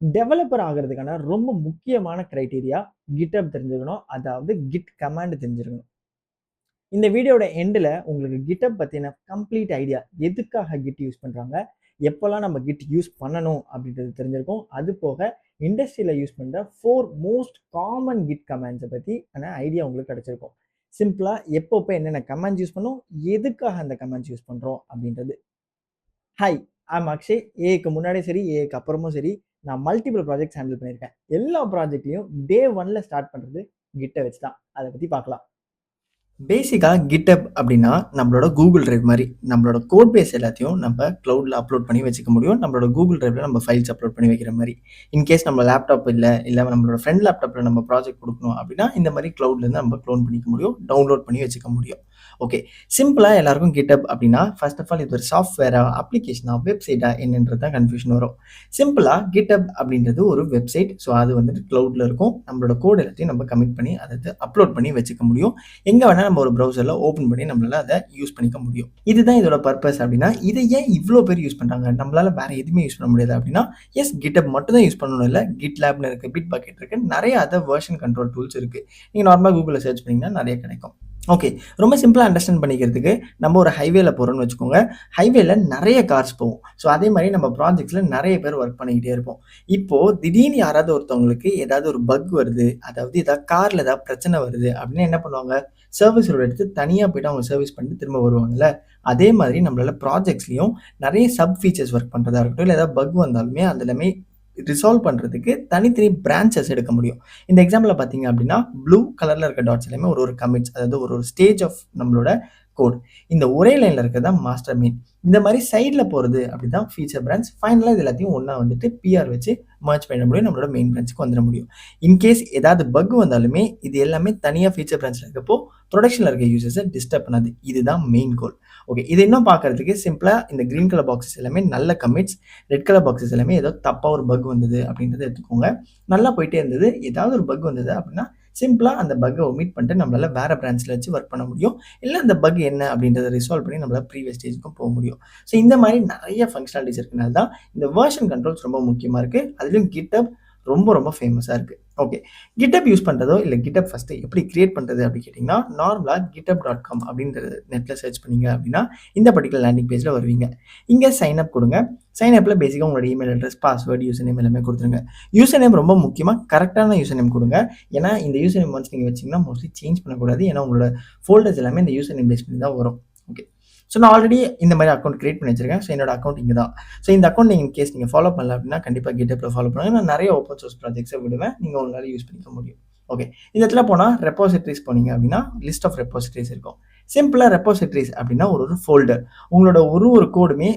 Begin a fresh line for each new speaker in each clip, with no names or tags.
Developer ஆகுறதுக்கான ரொம்ப முக்கியமான criteria GitHub தெரிஞ்சுக்கணும். அதாவது Git கமாண்ட் தெரிஞ்சிருக்கணும். இந்த வீடியோட எண்டுல உங்களுக்கு GitHub பத்தின கம்ப்ளீட் ஐடியா, எதுக்காக Git யூஸ் பண்றாங்க, எப்போல்லாம் நம்ம Git யூஸ் பண்ணணும் அப்படின்றது தெரிஞ்சிருக்கும். அது போக இண்டஸ்ட்ரியில யூஸ் பண்ற 4 மோஸ்ட் காமன் Git கமாண்ட்ஸை பத்தி ஐடியா உங்களுக்கு கிடைச்சிருக்கும். சிம்பிளா எப்பப்போ என்னென்ன கமாண்ட்ஸ் யூஸ் பண்ணோம், எதுக்காக அந்த கமாண்ட்ஸ் யூஸ் பண்றோம் அப்படின்றது. Hi, I'm Akshay. ஏக்கு முன்னாடியும் சரி, ஏக்கு அப்புறமும் சரி, நான் மல்டிபிள் ப்ராஜெக்ட்ஸ் ஹேண்டில் பண்ணியிருக்கேன். எல்லா ப்ராஜெக்ட்லையும் டே 1ல ஸ்டார்ட் பண்றது கிட்ட வச்சு தான். அதை பத்தி பார்க்கலாம். பேசிக்காக GitHub அப்படின்னா நம்மளோட கூகுள் டிரைவ் மாதிரி. நம்மளோட கோட் பேஸ் எல்லாத்தையும் நம்ம க்ளவுடில் அப்லோட் பண்ணி வச்சுக்க முடியும். நம்மளோட கூகுள் டிரைவில் நம்ம ஃபைல்ஸ் அப்லோட் பண்ணி வைக்கிற மாதிரி. இன்கேஸ் நம்ம லேப்டாப் இல்லை நம்மளோட ஃப்ரெண்ட் லேப்டாப்பில் நம்ம ப்ராஜெக்ட் கொடுக்கணும் அப்படின்னா இந்த மாதிரி க்ளவுட்லேருந்து நம்ம க்ளோன் பண்ணிக்க முடியும், டவுன்லோட் பண்ணி வச்சுக்க முடியும். ஓகே, சிம்பிளாக எல்லாருக்கும் GitHub அப்படின்னா ஃபர்ஸ்ட் ஆஃப் ஆல் இது ஒரு சாஃப்ட்வேரா, அப்ளிகேஷனா, வெப்சைட்டா என்னன்றது தான் கன்ஃபியூஷன் வரும். சிம்பிளாக GitHub அப்படின்றது ஒரு வெப்சைட். ஸோ அது வந்துட்டு க்ளவுடில் இருக்கும். நம்மளோட கோட் எல்லாத்தையும் நம்ம கமிட் பண்ணி அதை அப்லோட் பண்ணி வச்சுக்க முடியும். எங்கே வேணால் நம்ம ஒரு ப்ரௌசரில் ஓப்பன் பண்ணி நம்மளால அதை யூஸ் பண்ணிக்க முடியும். இதுதான் இதோட பர்பஸ். அப்படின்னா இதை ஏன் இவ்வளோ பேர் யூஸ் பண்ணுறாங்க, நம்மளால வேற எதுவுமே யூஸ் பண்ண முடியாது அப்படின்னா, எஸ் GitHub மட்டும் தான் யூஸ் பண்ணணும் இல்லை, GitLabனு இருக்குது, Bitbucket இருக்குது, நிறைய அதர் வெர்ஷன் கண்ட்ரோல் டூல்ஸ் இருக்குது. நீங்கள் நார்மலாக கூகுளில் சர்ச் பண்ணிங்கன்னா நிறைய கிடைக்கும். ஓகே, ரொம்ப சிம்பிளாக அண்டர்ஸ்டாண்ட் பண்ணிக்கிறதுக்கு நம்ம ஒரு ஹைவேல போகிறோம்னு வச்சுக்கோங்க. ஹைவேல நிறைய கார்ஸ் போகும். ஸோ அதே மாதிரி நம்ம ப்ராஜெக்ட்ஸில் நிறைய பேர் ஒர்க் பண்ணிக்கிட்டே இருப்போம். இப்போது திடீர்னு யாராவது ஒருத்தவங்களுக்கு ஏதாவது ஒரு பக் வருது, அதாவது ஏதாவது காரில் ஏதாவது பிரச்சனை வருது அப்படின்னா என்ன பண்ணுவாங்க, சர்வீஸ் ரோடு எடுத்து தனியாக போய்ட்டு அவங்க சர்வீஸ் பண்ணிட்டு திரும்ப வருவாங்கல்ல. அதே மாதிரி நம்மளால ப்ராஜெக்ட்ஸ்லையும் நிறைய சப் ஃபீச்சர்ஸ் ஒர்க் பண்ணுறதா இருக்கட்டும், இல்லை ஏதாவது பக் வந்தாலுமே அது எல்லாமே ரிசால்வ் பண்ணுறதுக்கு தனித்தனி பிரான்ச்சஸ் எடுக்க முடியும். இந்த எக்ஸாம்பிளில் பார்த்தீங்க அப்படின்னா ப்ளூ கலரில் இருக்க டாட்ஸ் எல்லாமே ஒரு கமிட்ஸ், அதாவது ஒரு ஸ்டேஜ் ஆஃப் நம்மளோட கோட். இந்த ஒரே லைனில் இருக்கிறது தான் மாஸ்டர் மெயின். இந்த மாதிரி சைடில் போகிறது அப்படி தான் ஃபீச்சர் பிரான்ச். ஃபைனலாக இது எல்லாத்தையும் ஒன்றா வந்துட்டு பிஆர் வச்சு மர்ஜ் பண்ண முடியும், நம்மளோட மெயின் பிரான்ச்சுக்கு வந்துட முடியும். இன்கேஸ் ஏதாவது பக் வந்தாலுமே இது எல்லாமே தனியாக ஃபீச்சர் பிரான்ச்சில் இருக்கப்போ ப்ரொடக்ஷனில் இருக்க யூசர்ஸை டிஸ்டர்ப் பண்ணாது. இதுதான் மெயின் கோல். ஓகே, இது இன்னும் பார்க்கறதுக்கு சிம்பிளாக இந்த க்ரீன் கலர் பாக்ஸஸ் எல்லாமே நல்ல கமிட்ஸ், ரெட் கலர் பாக்ஸஸ் எல்லாமே ஏதோ தப்பாக ஒரு பக் வந்தது அப்படின்றத எடுத்துக்கோங்க. நல்லா போயிட்டே இருந்தது, ஏதாவது ஒரு பக் வந்தது அப்படின்னா சிம்பிளாக அந்த பக்கை ஒமிட் பண்ணிட்டு நம்மளால வேற பிரான்ச்சில் வச்சு ஒர்க் பண்ண முடியும். இல்லை அந்த பக் என்ன அப்படின்றத ரிசால்வ் பண்ணி நம்மளால ப்ரீவியஸ் ஸ்டேஜுக்கும் போக முடியும். ஸோ இந்த மாதிரி நிறைய ஃபங்க்ஷனாலிட்டிஸ் இருக்கனால தான் இந்த வெர்ஷன் கண்ட்ரோல்ஸ் ரொம்ப முக்கியமாக இருக்குது. அதுலேயும் GitHub ரொம்ப ரொம்ப ஃபேமஸாக இருக்குது. ஓகே, GitHub யூஸ் பண்ணுறதோ இல்லை GitHub ஃபஸ்ட்டு எப்படி கிரியேட் பண்ணுறது அப்படின்னு கேட்டிங்கன்னா, நார்மலாக github.com அப்படின்றது நெட்டில் சர்ச் பண்ணிங்க அப்படின்னா இந்த பர்டிகுலர் லேண்டிங் பேஜில் வருவீங்க. இங்கே சைன் அப் கொடுங்க. சைன் அப்பில் பேசிக்காக உங்களோட email address, password, user name எல்லாமே கொடுத்துருங்க. யூசர் நேம் ரொம்ப முக்கியமாக கரெக்டான யூசர் நேம் கொடுங்க. ஏன்னா இந்த யூசர் நேம் ஒன்ஸ் நீங்கள் வச்சிங்கன்னா மோஸ்ட்லி சேஞ்ச் பண்ணக்கூடாது. ஏன்னா உங்களோட ஃபோல்டர்ஸ் எல்லாமே இந்த யூசர் நேம் பேஸ் பண்ணி தான் வரும். ஓகே, ஸோ நான் ஆல்ரெடி இந்த மாதிரி அக்கௌண்ட் கிரியேட் பண்ணி வச்சிருக்கேன். ஸோ என்னோட அக்கௌண்ட் இங்கே தான். ஸோ இந்த அக்கௌண்ட் நீங்கள் இன்கேஸ் நீங்கள் ஃபாலோ பண்ணல அப்படின்னா கண்டிப்பாக GitHubல ஃபாலோ பண்ணுங்க. நான் நிறைய ஓப்பன் சோர்ஸ் ப்ராஜெக்ட்ஸை விடுவேன், நீங்கள் உங்களால் யூஸ் பண்ணிக்க முடியும். ஓகே, இந்த இடத்துல போனால் ரெப்போசிட்டரிஸ் போனீங்க அப்படின்னா லிஸ்ட் ஆஃப் ரெப்போசிட்டரிஸ் இருக்கும். சிம்பிளாக ரெப்போசிட்டரிஸ் அப்படின்னா ஒரு ஃபோல்டர். உங்களோட ஒரு கோடுமே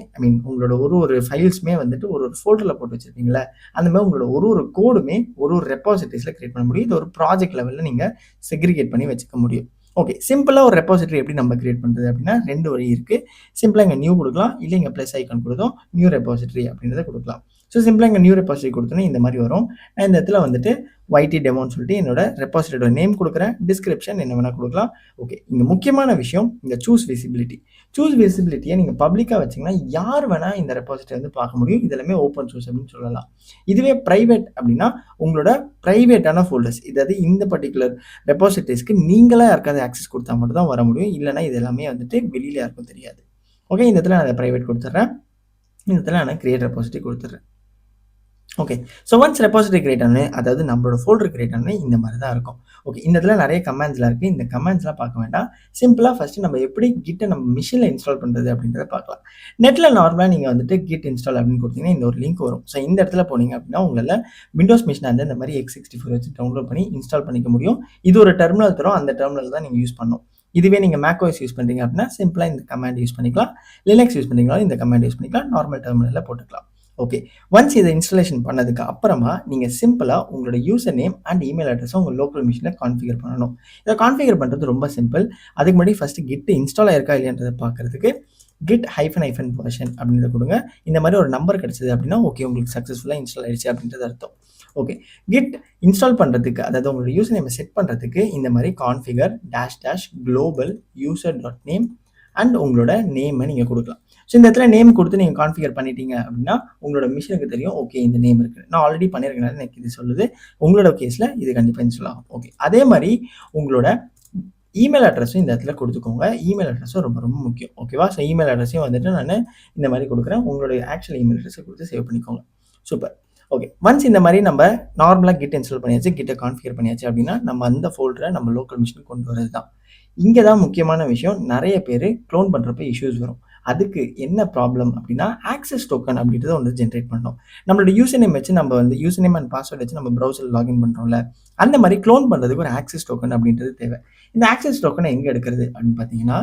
உங்களோட ஒரு ஃபைல்ஸுமே வந்துட்டு ஒரு ஃபோல்டரில் போட்டு வச்சுருப்பீங்களா, அந்த மாதிரி உங்களோட ஒரு கோடுமே ஒரு ரெப்போசிட்டரிஸில் கிரியேட் பண்ண முடியும். இது ஒரு ப்ராஜெக்ட் லெவலில் நீங்கள் செக்ரிகேட் பண்ணி வச்சுக்க முடியும். ஓகே, சிம்பிளாக ஒரு ரெப்போசிட்டரி எப்படி நம்ம கிரியேட் பண்ணுறது அப்படின்னா 2 வழி இருக்குது. சிம்பிளாக இங்கே நியூ கொடுக்கலாம், இல்லை இங்கே ப்ளஸ் ஐக்கான் கொடுத்தோம் நியூ ரெப்போசிட்டரி அப்படின்றத கொடுக்கலாம். ஸோ சிம்பிளாக இங்கே நியூ ரெப்போசிட்டரி கொடுத்தோன்னே இந்த மாதிரி வரும். நான் இந்த இடத்துல வந்துட்டு YT டெமோன்னு சொல்லிட்டு என்னோட ரெப்போசிட்டரியோட நேம் கொடுக்குறேன், டிஸ்கிரிப்ஷன் என்ன வேணால் கொடுக்கலாம். ஓகே, இங்கே முக்கியமான விஷயம் இந்த சூஸ் விசிபிலிட்டி. சூஸ் விசிபிலிட்டியை நீங்கள் பப்ளிக்காக வச்சிங்கன்னா யார் வேணால் இந்த ரெப்போசிட்டரி வந்து பார்க்க முடியும். இதெல்லாமே ஓப்பன் சோர்ஸ் அப்படின்னு சொல்லலாம். இதுவே ப்ரைவேட் அப்படின்னா உங்களோட ப்ரைவேட்டான ஃபோல்டர்ஸ், இதாவது இந்த பர்டிகுலர் ரெப்போசிட்டரிஸ்க்கு நீங்களாக யாருக்காவது ஆக்சஸ் கொடுத்தா மட்டும் தான் வர முடியும். இல்லைனா இது எல்லாமே வந்துட்டு வெளியில் யாருக்கும் தெரியாது. ஓகே, இந்த இடத்துல நான் ப்ரைவேட் கொடுத்துட்றேன். இந்த இடத்துல நான் கிரியேட் ரெப்போசிட்டரி கொடுத்துட்றேன். Okay, so once repository create ஆனே, அதாவது நம்மளோட ஃபோல்டர் கிரியேட் ஆனே இந்த மாதிரி தான் இருக்கும். ஓகே, இந்த இடத்துல நிறைய கமெண்ட்ஸ்லாம் இருக்குது. இந்த கமெண்ட்ஸ்லாம் பார்க்க வேண்டாம். சிம்பிளாக ஃபஸ்ட்டு நம்ம எப்படி கிட்டை நம்ம மிஷினில் இன்ஸ்டால் பண்ணுறது அப்படின்றத பார்க்கலாம். நெட்டில் நார்மலாக நீங்கள் வந்துட்டு கிட் இன்ஸ்டால் அப்படின்னு கொடுத்தீங்கன்னா இந்த ஒரு லிங்க் வரும். ஸோ இந்த இடத்துல போனீங்க அப்படின்னா உங்களால் விண்டோஸ் மிஷினை வந்து இந்த மாதிரி x64 வச்சு டவுன்லோட் பண்ணி இன்ஸ்டால் பண்ணிக்க முடியும். இது ஒரு டெர்மினல் தரும், அந்த டெர்மினல் தான் நீங்கள் யூஸ் பண்ணணும். இதுவே நீங்கள் மேக்ஓஎஸ் யூஸ் பண்ணுறீங்க அப்படின்னா சிம்பிளாக இந்த கமாண்ட் யூஸ் பண்ணிக்கலாம். லினக்ஸ் யூஸ் பண்ணுறீங்களா இந்த கமாண்ட் யூஸ் பண்ணிக்கலாம். நார்மல் டெர்மினலில் போட்டுக்கலாம். ஓகே, ஒன்ஸ் இதை இன்ஸ்டாலேஷன் பண்ணதுக்கு அப்புறமா நீங்கள் சிம்பிளாக உங்களோட யூசர் நேம் அண்ட் இமெயில் அட்ரஸை உங்கள் லோக்கல் மிஷினில் கான்ஃபிகர் பண்ணணும். இதை கான்ஃபிகர் பண்ணுறது ரொம்ப சிம்பிள். அதுக்கு முன்னாடி ஃபஸ்ட்டு கிட் இன்ஸ்டால் ஆயிருக்கா இல்லைன்றதை பார்க்குறதுக்கு git -version அப்படின்றத கொடுங்க. இந்த மாதிரி ஒரு நம்பர் கிடச்சிது அப்படின்னா ஓகே, உங்களுக்கு சக்ஸஸ்ஃபுல்லாக இன்ஸ்டால் ஆயிடுச்சு அப்படின்றது அர்த்தம். ஓகே, கிட் இன்ஸ்டால் பண்ணுறதுக்கு, அதாவது உங்களோட யூசர் நேமை செட் பண்ணுறதுக்கு இந்த மாதிரி கான்ஃபிகர் -- global user.name அண்ட் உங்களோட நேமை நீங்கள் கொடுக்கலாம். ஸோ இந்த இடத்துல நேம் கொடுத்து நீங்கள் கான்ஃபிகர் பண்ணிட்டீங்க அப்படின்னா உங்களோட மிஷினுக்கு தெரியும், ஓகே இந்த நேம் இருக்குது, நான் ஆல்ரெடி பண்ணியிருக்கனால எனக்கு இது சொல்லுது. உங்களோட கேஸில் இது கண்டிப்பாக இன்ஸ்டால் ஆகும். ஓகே, அதே மாதிரி உங்களோட இமெயில் அட்ரஸும் இந்த இடத்துல கொடுத்துக்கோங்க. இமெயில் அட்ரஸும் ரொம்ப ரொம்ப முக்கியம். ஓகேவா? ஸோ இமெயில் அட்ரஸையும் வந்துட்டு நான் இந்த மாதிரி கொடுக்குறேன். உங்களுடைய ஆக்சுவல் இமெயில் அட்ரஸை கொடுத்து சேவ் பண்ணிக்கோங்க. சூப்பர். ஓகே, ஒன்ஸ் இந்த மாதிரி நம்ம நார்மலாக கிட் இன்ஸ்டால் பண்ணியாச்சு, கிட்டை கான்ஃபிகர் பண்ணியாச்சு அப்படின்னா நம்ம அந்த ஃபோல்டரை நம்ம லோக்கல் மிஷினுக்கு கொண்டு வரது தான். இங்கே தான் முக்கியமான விஷயம். நிறைய பேர் க்ளோன் பண்ணுறப்ப இஷ்யூஸ் வரும். அதுக்கு என்ன ப்ராப்ளம் அப்படின்னா ஆக்சஸ் டோக்கன் அப்படின்றத ஒன்று ஜென்ரேட் பண்ணோம். நம்மளோட யூசர் நேம் வச்சு நம்ம வந்து யூசர் நேம் அண்ட் பாஸ்வேர்ட் வச்சு நம்ம ப்ரௌசர் லாகின் பண்ணுறோம்ல, அந்த மாதிரி க்ளோன் பண்ணுறதுக்கு ஒரு ஆக்சஸ் டோக்கன் அப்படின்றது தேவை. இந்த ஆக்சஸ் டோக்கனை எங்கே எடுக்கிறது அப்படின்னு பார்த்தீங்கன்னா,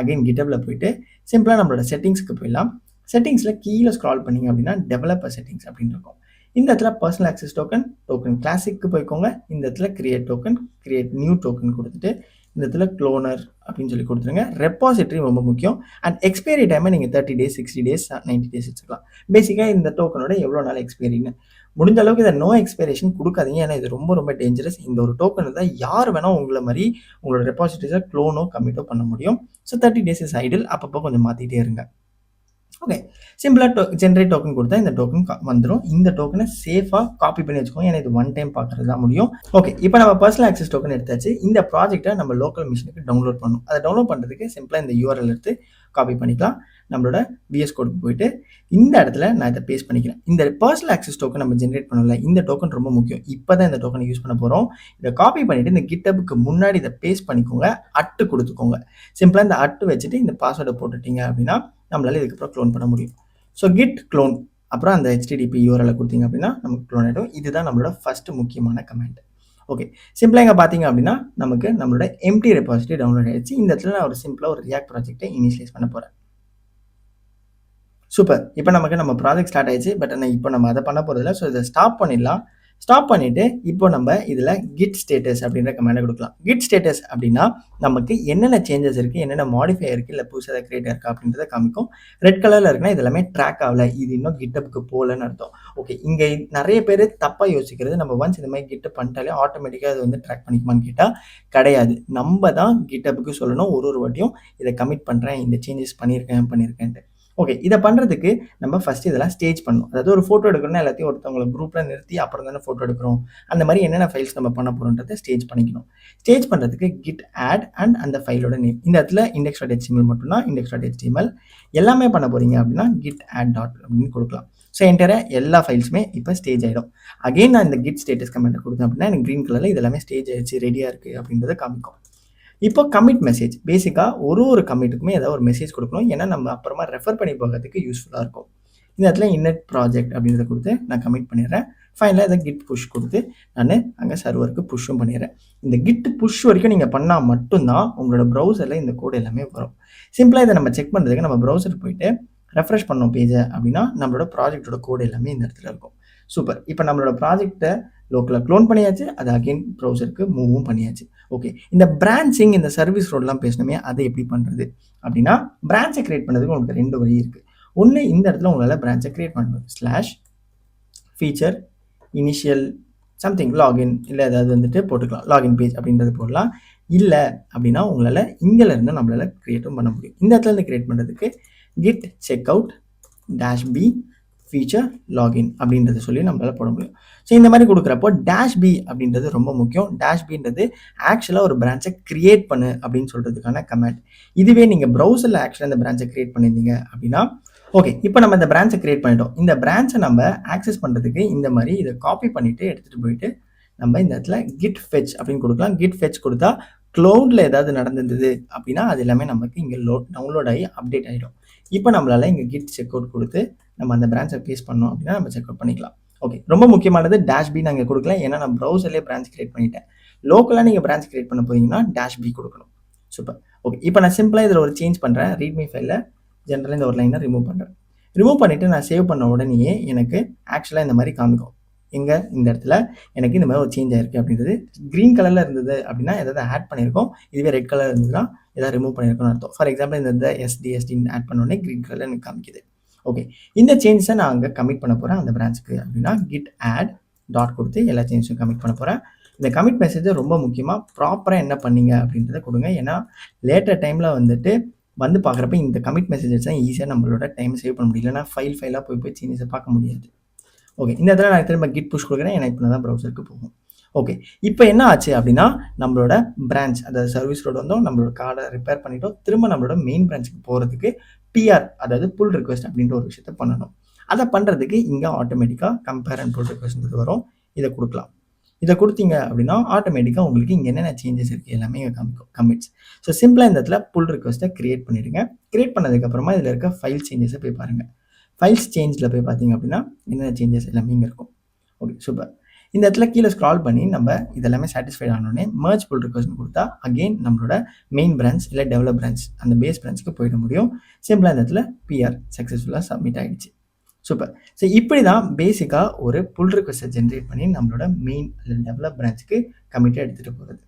அகைன் கிட்டப்ல போயிட்டு சிம்பிளாக நம்மளோட செட்டிங்ஸ்க்கு போயிடலாம். செட்டிங்ஸில் கீழே ஸ்க்ரால் பண்ணிங்க அப்படின்னா டெவலப்பர் செட்டிங்ஸ் அப்படின்னு இருக்கும். இந்த இடத்துல பர்சனல் ஆக்சஸ் டோக்கன், டோக்கன் கிளாசிக்கு போய்க்கோங்க. இந்த இடத்துல create token, create new token கொடுத்துட்டு இந்த இடத்துல க்ளோனர் அப்படின்னு சொல்லி கொடுத்துருங்க. ரெப்பாசிட்டரி ரொம்ப முக்கியம். அண்ட் எக்ஸ்பைரி டைமை நீங்கள் 30 days, 60 days, 90 days வச்சுக்கலாம். பேசிக்காக இந்த டோக்கனோட எவ்வளோ நாள் எக்ஸ்பைரின்னு முடிஞ்ச அளவுக்கு இதை நோ எக்ஸ்பைரேஷன் கொடுக்காதீங்க. ஏன்னா இது ரொம்ப ரொம்ப டேஞ்சரஸ். இந்த ஒரு டோக்கன் தான் யார் வேணால் உங்களை மாதிரி உங்களோட ரெப்பாசிட்டரிஸை க்ளோனோ கமிட்டோ பண்ண முடியும். So 30 days is idle. அப்பப்போ கொஞ்சம் மாற்றிட்டே இருங்க. ஓகே, சிம்பிளாக ஜென்ரேட் டோக்கன் கொடுத்தா இந்த டோக்கன் வந்துடும். இந்த டோக்கனை சேஃபாக காப்பி பண்ணி வச்சுக்கோங்க. ஏன்னா இது ஒன் டைம் பார்க்குறது தான் முடியும். ஓகே, இப்போ நம்ம பர்சனல் ஆக்சஸ் டோக்கன் எடுத்தாச்சு. இந்த ப்ராஜெக்ட்டை நம்ம லோக்கல் மிஷினுக்கு டவுன்லோட் பண்ணணும். அதை டவுன்லோட் பண்ணுறதுக்கு சிம்பிளாக இந்த யூஆர்எல் எடுத்து காப்பி பண்ணிக்கலாம். நம்மளோட விஎஸ் கோடுக்கு போயிட்டு இந்த இடத்துல நான் இதை பேஸ்ட் பண்ணிக்கிறேன். இந்த பர்சனல் ஆக்சஸ் டோக்கன் நம்ம ஜென்ரேட் பண்ணல, இந்த டோக்கன் ரொம்ப முக்கியம். இப்போ தான் இந்த டோக்கனை யூஸ் பண்ண போகிறோம். இதை காப்பி பண்ணிவிட்டு இந்த கிட்டப்புக்கு முன்னாடி இதை பேஸ்ட் பண்ணிக்கோங்க. அட்டு கொடுத்துக்கோங்க. சிம்பிளாக இந்த அட்டு வச்சுட்டு இந்த பாஸ்வேர்டை போட்டுட்டீங்க அப்படின்னா நம்மளால இதுக்கப்புறம் க்ளோன் பண்ண முடியும். ஸோ கிட் க்ளோன் அப்புறம் அந்த HTTP URL கொடுத்தீங்க அப்படின்னா நமக்கு க்ளோன் ஆகிடும். இதுதான் நம்மளோட ஃபர்ஸ்ட் முக்கியமான கமெண்ட். ஓகே, சிம்பிளாக இங்கே பார்த்தீங்க அப்படின்னா நமக்கு நம்மளோட எம்டி ரெபாசிட்டரி டவுன்லோட் ஆகிடுச்சு. இந்த இடத்துல நான் ஒரு சிம்பிளாக ஒரு ரியாக்ட் ப்ராஜெக்ட்டை இனிஷியலைஸ் பண்ண போகிறேன். சூப்பர். இப்போ நமக்கு நம்ம ப்ராஜெக்ட் ஸ்டார்ட் ஆயிடுச்சு. பட் ஆனால் இப்போ நம்ம அதை பண்ண போகிறதில்ல. ஸோ இதை ஸ்டாப் பண்ணிடலாம். ஸ்டாப் பண்ணிவிட்டு இப்போ நம்ம இதில் கிட் ஸ்டேட்டஸ் அப்படின்ற கமெண்டை கொடுக்கலாம். கிட் ஸ்டேட்டஸ் அப்படின்னா நமக்கு என்னென்ன சேஞ்சஸ் இருக்குது, என்னென்ன மாடிஃபை இருக்குது, இல்லை புதுசாக எதாவது கிரியேட் இருக்கா அப்படின்றத காமிக்கும். ரெட் கலரில் இருக்குன்னா இது எல்லாமே ட்ராக் ஆகலை, இது இன்னும் கிட்டப்புக்கு போகலன்னு அர்த்தம். ஓகே, இங்கே நிறைய பேர் தப்பாக யோசிக்கிறது, நம்ம ஒன்ஸ் இந்த மாதிரி கிட்ட பண்ணிட்டாலே ஆட்டோமேட்டிக்காக அது வந்து ட்ராக் பண்ணிக்குமான்னு கேட்டால் கிடையாது. நம்ம தான் கிட்டப்புக்கு சொல்லணும் ஒரு வாட்டியும் இதை கமிட் பண்ணுறேன், இந்த சேஞ்சஸ் பண்ணியிருக்கேன்ட்டு. ஓகே, இதை பண்ணுறதுக்கு நம்ம ஃபஸ்ட் இதெல்லாம் ஸ்டேஜ் பண்ணணும். அதாவது ஒரு ஃபோட்டோ எடுக்கணும்னா எல்லாத்தையும் ஒருத்தவங்களை குரூப்பில் நிறுத்தி அப்புறம் தானே ஃபோட்டோ எடுக்கிறோம். அந்த மாதிரி என்னென்ன ஃபைல்ஸ் நம்ம பண்ண போகிறோன்றதை ஸ்டேஜ் பண்ணிக்கணும். ஸ்டேஜ் பண்ணுறதுக்கு கிட் ஆட் அண்ட் அந்த ஃபைலோட நேம். இந்த இடத்துல index.html மட்டும்தான், index.html. எல்லாமே பண்ண போகிறீங்க அப்படின்னா git add dot அப்படின்னு கொடுக்கலாம். ஸோ என்டர எல்லா ஃபைல்ஸுமே இப்போ ஸ்டேஜ் ஆகிடும். அகெயின் நான் இந்த கிட் ஸ்டேட்டஸ் கமெண்ட்டை கொடுத்தேன் அப்படின்னா எனக்கு க்ரீன் கலரில் இது எல்லாமே ஸ்டேஜ் ஆகிடுச்சு, ரெடியாக இருக்குது அப்படின்றத காமிக்கும். இப்போ கமிட் மெசேஜ். பேசிக்காக ஒரு கமிட்டுக்குமே ஏதாவது ஒரு மெசேஜ் கொடுக்கணும். ஏன்னா நம்ம அப்புறமா ரெஃபர் பண்ணி போகிறதுக்கு யூஸ்ஃபுல்லாக இருக்கும். இந்த இடத்துல இன்னட் ப்ராஜெக்ட் அப்படின்றத கொடுத்து நான் கமிட் பண்ணிடுறேன். ஃபைனலாக இதை கிட் புஷ் கொடுத்து நான் அங்கே சர்வருக்கு புஷ்ஷும் பண்ணிடுறேன். இந்த கிட் புஷ் வரைக்கும் நீங்கள் பண்ணால் மட்டும்தான் உங்களோட ப்ரௌசரில் இந்த கோடு எல்லாமே வரும். சிம்பிளாக இதை நம்ம செக் பண்ணுறதுக்கு நம்ம ப்ரௌசருக்கு போயிட்டு ரெஃப்ரெஷ் பண்ணோம் பேஜை அப்படின்னா நம்மளோட ப்ராஜெக்டோட கோடு எல்லாமே இந்த இடத்துல இருக்கும். சூப்பர். இப்போ நம்மளோட ப்ராஜெக்டை லோக்கலில் க்ளோன் பண்ணியாச்சு, அது அகெயின் ப்ரௌசருக்கு மூவும் பண்ணியாச்சு. ஓகே, இந்த பிரான்ச்சிங், இந்த சர்வீஸ் ரோடெலாம் பேசணுமே, அதை எப்படி பண்ணுறது அப்படின்னா பிரான்ச்சை கிரியேட் பண்ணுறதுக்கு உங்களுக்கு 2 வழி இருக்குது. ஒன்று, இந்த இடத்துல உங்களால் பிரான்ச்சை கிரியேட் பண்ணணும். /feature initial சம்திங் லாகின் இல்லை ஏதாவது வந்துட்டு போட்டுக்கலாம். லாகின் பேஜ் அப்படின்றது போடலாம். இல்லை அப்படின்னா உங்களால் இங்கேருந்து நம்மளால் க்ரியேட்டும் பண்ண முடியும். இந்த இடத்துல இருந்து க்ரியேட் பண்ணுறதுக்கு git checkout -b feature login அப்படின்றத சொல்லி நம்மளால் போட முடியும். ஸோ இந்த மாதிரி கொடுக்குறப்போ -b அப்படின்றது ரொம்ப முக்கியம். -bன்றது ஆக்சுவலாக ஒரு பிரான்ச்சை கிரியேட் பண்ணு அப்படின்னு சொல்கிறதுக்கான கமெண்ட். இதுவே நீங்கள் ப்ரௌசரில் ஆக்சுவலாக இந்த பிரான்ச்சை கிரியேட் பண்ணியிருந்தீங்க அப்படின்னா ஓகே, இப்போ நம்ம இந்த பிரான்ச்சை கிரியேட் பண்ணிட்டோம். இந்த பிரான்ச்சை நம்ம ஆக்சஸ் பண்ணுறதுக்கு இந்த மாதிரி இதை காப்பி பண்ணிவிட்டு எடுத்துகிட்டு போயிட்டு நம்ம இந்த இடத்துல git fetch அப்படின்னு கொடுக்கலாம். git fetch கொடுத்தா க்ளவுடில் ஏதாவது நடந்திருந்தது அப்படின்னா அது எல்லாமே நமக்கு இங்கே டவுன்லோட் ஆகி அப்டேட் ஆகிடும். இப்போ நம்மளால் இங்கே கிட் செக்அவுட் கொடுத்து நம்ம அந்த பிரான்ச்சை பேஸ் பண்ணோம் அப்படின்னா நம்ம செக்அவுட் பண்ணிக்கலாம். ஓகே, ரொம்ப முக்கியமானது -b நாங்கள் கொடுக்கல. ஏன்னா நான் ப்ரௌசர்லேயே பிரான்ச் கிரியேட் பண்ணிட்டேன். லோக்கலாக நீங்கள் பிரான்ச் கிரியேட் பண்ண போகிறீங்கன்னா -b கொடுக்கணும். சூப்பர். ஓகே, இப்போ நான் சிம்பிளாக இதில் ஒரு சேஞ்ச் பண்ணுறேன். ரீட்மி ஃபைலில் ஜென்ரலாக இந்த ஒரு லைனை ரிமூவ் பண்ணுறேன். ரிமூவ் பண்ணிவிட்டு நான் சேவ் பண்ண உடனேயே எனக்கு ஆக்சுவலாக இந்த மாதிரி காமிக்கும். எங்கே இந்த இடத்துல எனக்கு இந்த மாதிரி ஒரு சேஞ்ச் ஆயிருக்கு அப்படின்றது. க்ரீன் கலரில் இருந்தது அப்படின்னா ஏதாவது ஆட் பண்ணியிருக்கோம். இதுவே ரெட் கலர் இருந்ததுன்னா ஏதாவது ரிமூவ் பண்ணியிருக்கோம்னு அர்த்தம். ஃபார் எக்ஸாம்பிள் இந்த எஸ்டின்னு ஆட் பண்ணோடனே க்ரீன் கலரில் எனக்கு காமிக்குது. ஓகே, இந்த சேஞ்சஸை நான் அங்கே கமிட் பண்ண போகிறேன் அந்த பிரான்ச்சுக்கு அப்படின்னா git add டாட் கொடுத்து எல்லா சேஞ்சஸும் கமிட் பண்ண போகிறேன். இந்த கமிட் மெசேஜை ரொம்ப முக்கியமாக ப்ராப்பராக என்ன பண்ணீங்க அப்படின்றத கொடுங்க. ஏன்னா லேட்டர் டைமில் வந்துட்டு வந்து பார்க்குறப்ப இந்த கமிட் மெசேஜஸ் தான் ஈஸியாக நம்மளோட டைம் சேவ் பண்ண முடியும். இல்லைனா ஃபைலாக போய் சேஞ்சஸை பார்க்க முடியாது. ஓகே, இந்த இடத்துல நான் திரும்ப கிட் புஷ் கொடுக்குறேன். எனக்கு இப்போ தான் ப்ரௌசருக்கு போகும். ஓகே, இப்போ என்ன ஆச்சு அப்படின்னா நம்மளோட பிரான்ச், அதாவது சர்வீஸ் ரோடு வந்தோம், நம்மளோட கார்டை ரிப்பேர் பண்ணிட்டோம். திரும்ப நம்மளோட மெயின் பிரான்ச்சுக்கு போகிறதுக்கு பிஆர், அதாவது புல் ரிக்வெஸ்ட் அப்படின்ற ஒரு விஷயத்த பண்ணணும். அதை பண்ணுறதுக்கு இங்கே ஆட்டோமேட்டிக்காக கம்பேர் அண்ட் புல் ரிக்வெஸ்ட்ன்றது வரும். இதை கொடுக்கலாம். இதை கொடுத்தீங்க அப்படின்னா ஆட்டோமேட்டிக்காக உங்களுக்கு இங்கே என்னென்ன சேஞ்சஸ் இருக்குது எல்லாமே இங்கே காமிக்கும், கமிட்ஸ். ஸோ சிம்பிளாக இந்த இடத்துல புல் ரிக்வெஸ்ட்டை கிரியேட் பண்ணிவிடுங்க. கிரியேட் பண்ணதுக்கப்புறமா இதில் இருக்க ஃபைல் சேஞ்சஸை போய் பாருங்கள். ஃபைல்ஸ் சேஞ்சில் போய் பார்த்தீங்க அப்படின்னா என்னென்ன சேஞ்சஸ் எல்லாமே இங்கே இருக்கும். Okay, super. இந்த இடத்துல கீழே ஸ்க்ரால் பண்ணி நம்ம இதெல்லாமே சாட்டிஸ்ஃபைட் ஆனோடனே மர்ஜ் புல் ரிக்வெஸ்ட் கொடுத்தா அகெயின் நம்மளோட மெயின் பிரான்ச் இல்லை டெவலப் பிரான்ச் அந்த பேஸ் பிரான்ச்சுக்கு போயிட முடியும். சிம்பிளாக இந்த இடத்துல பிஆர் சக்ஸஸ்ஃபுல்லாக சப்மிட் ஆகிடுச்சு. சூப்பர். ஸோ இப்படி தான் பேசிக்காக ஒரு புல் ரிக்வெஸ்ட்டை ஜென்ரேட் பண்ணி நம்மளோட மெயின் இல்லை டெவலப் பிரான்ச்சுக்கு கமிட்டாக எடுத்துகிட்டு போகிறது.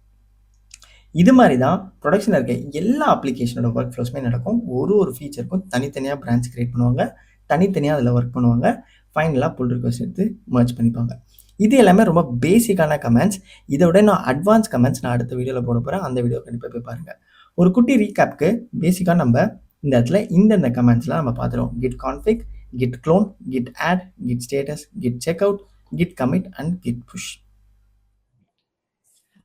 இது மாதிரி தான் ப்ரொடக்ஷனில் இருக்க எல்லா அப்ளிகேஷனோட ஒர்க் ஃப்ளோஸுமே நடக்கும். ஒரு ஃபீச்சருக்கும் தனித்தனியாக பிரான்ச் கிரியேட் பண்ணுவாங்க, தனித்தனியாக அதில் ஒர்க் பண்ணுவாங்க, ஃபைனலாக புல் ரிக்வெஸ்ட் எடுத்து மர்ஜ் பண்ணிப்பாங்க. இது எல்லாமே ரொம்ப பேசிக்கான கமெண்ட்ஸ். இதை விட நான் அட்வான்ஸ் கமெண்ட்ஸ் நான் அடுத்த வீடியோவில் போட போகிறேன். அந்த வீடியோ கண்டிப்பாக போய் பாருங்கள். ஒரு குட்டி ரீகேப்க்கு பேசிக்காக நம்ம இந்த இடத்துல இந்த கமெண்ட்ஸ்லாம் நம்ம பார்த்துருவோம். Git config, git clone, git add, git status, git checkout, git commit and git push.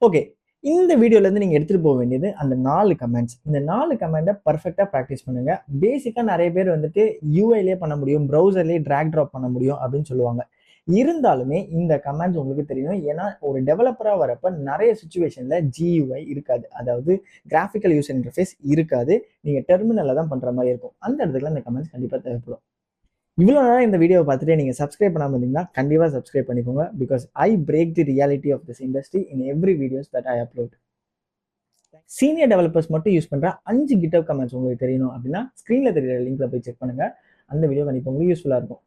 Okay, இந்த வீடியோலேருந்து நீங்கள் எடுத்துகிட்டு போக வேண்டியது அந்த 4 கமெண்ட்ஸ். இந்த 4 கமெண்ட்டை பர்ஃபெக்டாக ப்ராக்டிஸ் பண்ணுங்கள். பேசிக்காக நிறைய பேர் வந்துட்டு யூஐலேயே பண்ண முடியும், ப்ரௌசர்லேயே ட்ராக் ட்ராப் பண்ண முடியும் அப்படின்னு சொல்லுவாங்க. இருந்தாலுமே இந்த கமெண்ட்ஸ் உங்களுக்கு தெரியும். ஏன்னா ஒரு டெவலப்பராக வரப்போ நிறைய சுச்சுவேஷனில் GUI இருக்காது, அதாவது கிராஃபிக்கல் யூசர் இன்டர்ஃபேஸ் இருக்காது. நீங்கள் டெர்மினலில் தான் பண்ணுற மாதிரி இருக்கும். அந்த இடத்துல இந்த கமெண்ட்ஸ் கண்டிப்பாக தேவைப்படும். இவ்வளோ நேரம் இந்த வீடியோவை பார்த்துட்டு நீங்கள் சப்ஸ்கிரைப் பண்ணாமல் இருந்தீங்கன்னா கண்டிப்பாக சப்ஸ்கிரைப் பண்ணிக்கோங்க. Because I break the reality of this industry in every videos that I upload. Senior developers மட்டும் யூஸ் பண்ணுற 5 GitHub கமெண்ட்ஸ் உங்களுக்கு தெரியணும் அப்படின்னா ஸ்க்ரீனில் தெரியுற லிங்க்ல போய் செக் பண்ணுங்கள். அந்த வீடியோ கண்டிப்பாக உங்களுக்கு யூஸ்ஃபுல்லாக இருக்கும்.